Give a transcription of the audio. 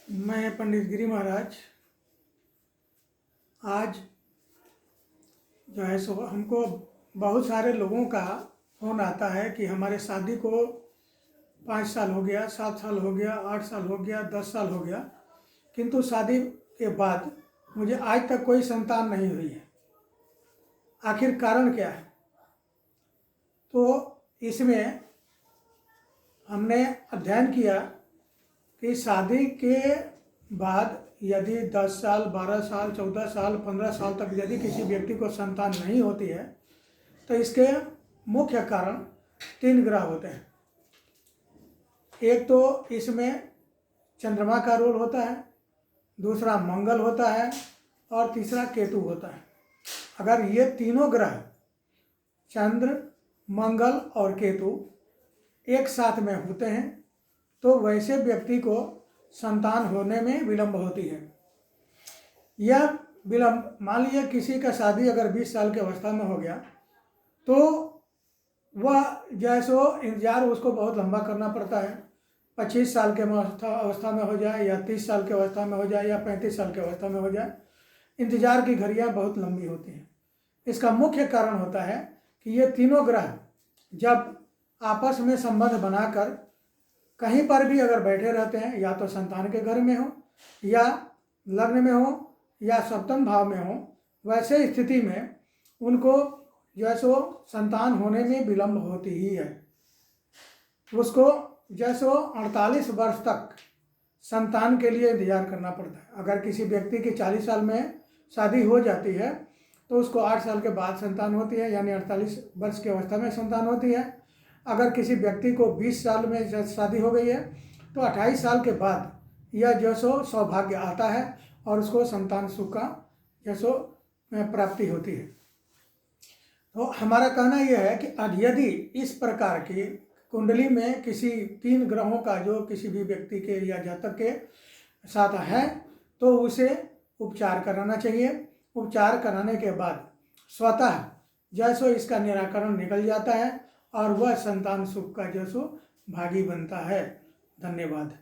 मैं पंडित गिरी महाराज आज जो है सो हमको बहुत सारे लोगों का फ़ोन आता है कि हमारे शादी को 5 साल हो गया, 7 साल हो गया, 8 साल हो गया, 10 साल हो गया, किंतु शादी के बाद मुझे आज तक कोई संतान नहीं हुई है। आखिर कारण क्या है? तो इसमें हमने अध्ययन किया कि शादी के बाद यदि 10 साल, 12 साल, 14 साल, 15 साल तक यदि किसी व्यक्ति को संतान नहीं होती है तो इसके मुख्य कारण 3 ग्रह होते हैं। एक तो इसमें चंद्रमा का रोल होता है, दूसरा मंगल होता है और तीसरा केतु होता है। अगर ये तीनों ग्रह चंद्र, मंगल और केतु एक साथ में होते हैं तो वैसे व्यक्ति को संतान होने में विलंब होती है। यह विलंब, मान लीजिए किसी का शादी अगर 20 साल की अवस्था में हो गया तो वह जैसो इंतजार उसको बहुत लंबा करना पड़ता है। 25 साल के अवस्था में हो जाए या 30 साल की अवस्था में हो जाए या 35 साल की अवस्था में हो जाए, इंतजार की घड़ियां बहुत लंबी होती हैं। इसका मुख्य कारण होता है कि ये तीनों ग्रह जब आपस में संबंध बनाकर कहीं पर भी अगर बैठे रहते हैं, या तो संतान के घर में हो या लग्न में हो या सप्तम भाव में हो, वैसे स्थिति में उनको जैसो संतान होने में विलंब होती ही है। उसको जैसो 48 वर्ष तक संतान के लिए इंतजार करना पड़ता है। अगर किसी व्यक्ति की 40 साल में शादी हो जाती है तो उसको 8 साल के बाद संतान होती है, यानी 48 वर्ष की अवस्था में संतान होती है। अगर किसी व्यक्ति को 20 साल में शादी हो गई है तो 28 साल के बाद यह जैसो सौभाग्य आता है और उसको संतान सुख का जैसो प्राप्ति होती है। तो हमारा कहना यह है कि यदि इस प्रकार की कुंडली में किसी 3 ग्रहों का जो किसी भी व्यक्ति के या जातक के साथ है तो उसे उपचार कराना चाहिए। उपचार कराने के बाद स्वतः जैसो इसका निराकरण निकल जाता है और वह संतान सुख का जैसो भागी बनता है। धन्यवाद।